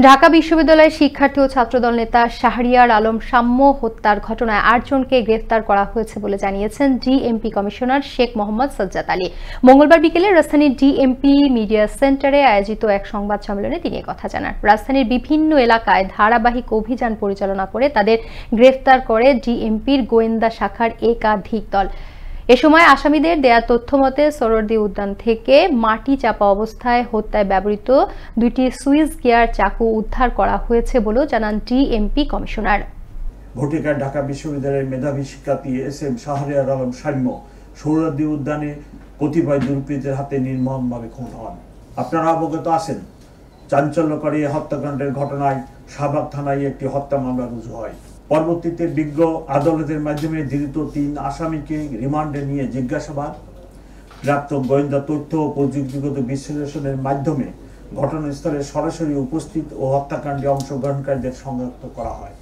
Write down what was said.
ঢাকা বিশ্ববিদ্যালয়ের শিক্ষার্থী ও ছাত্রদল নেতা শাহরিয়ার আলম সাম্য হত্যার ঘটনায় ৮ জনকে গ্রেফতার করা হয়েছে বলে জানিয়েছেন ডিএমপি কমিশনার শেখ মোহাম্মদ সাজ্জাদ আলী। মঙ্গলবার বিকেলে রাজধানীর ডিএমপি মিডিয়া সেন্টারে আয়োজিত এক সংবাদ সম্মেলনে তিনি কথা জানান। রাজধানীর বিভিন্ন এলাকায় ধারাবাহিক অভিযান পরিচালনা করে তাদের গ্রেফতার করে ডিএমপির গোয়েন্দা শাখার একাধিক দল। এ সময় আসামিদের দেয়া তথ্য মতে সোহরাওয়ার্দী উদ্যান থেকে মাটি চাপা অবস্থায় হত্যায় ব্যবহৃত 2টি সুইস গিয়ার চাকু উদ্ধার করা হয়েছে বলেও জানান ডিএমপি কমিশনার। ভটিকার ঢাকা বিশ্ববিদ্যালয়ের মেধাবী শিক্ষার্থী এস.এম. শাহরিয়ার আলম সাম্য সোহরাওয়ার্দী উদ্যানে কতিপয় দুর্বৃত্তের হাতে নির্মমভাবে খুন হন। আপনারা অবগত আছেন, চাঞ্চল্যকারী হত্যাকাণ্ডের ঘটনায় শাহবাগ থানায় একটি হত্যা মামলা রুজু হয়। পরবর্তীতে বিজ্ঞ আদালতের মাধ্যমে ধৃত 3 আসামিকে রিমান্ডে নিয়ে জিজ্ঞাসাবাদ, প্রাপ্ত গোয়েন্দা তথ্য ও প্রযুক্তিগত বিশ্লেষণের মাধ্যমে ঘটনাস্থলে সরাসরি উপস্থিত ও হত্যাকাণ্ডে অংশগ্রহণকারীদের শনাক্ত করা হয়।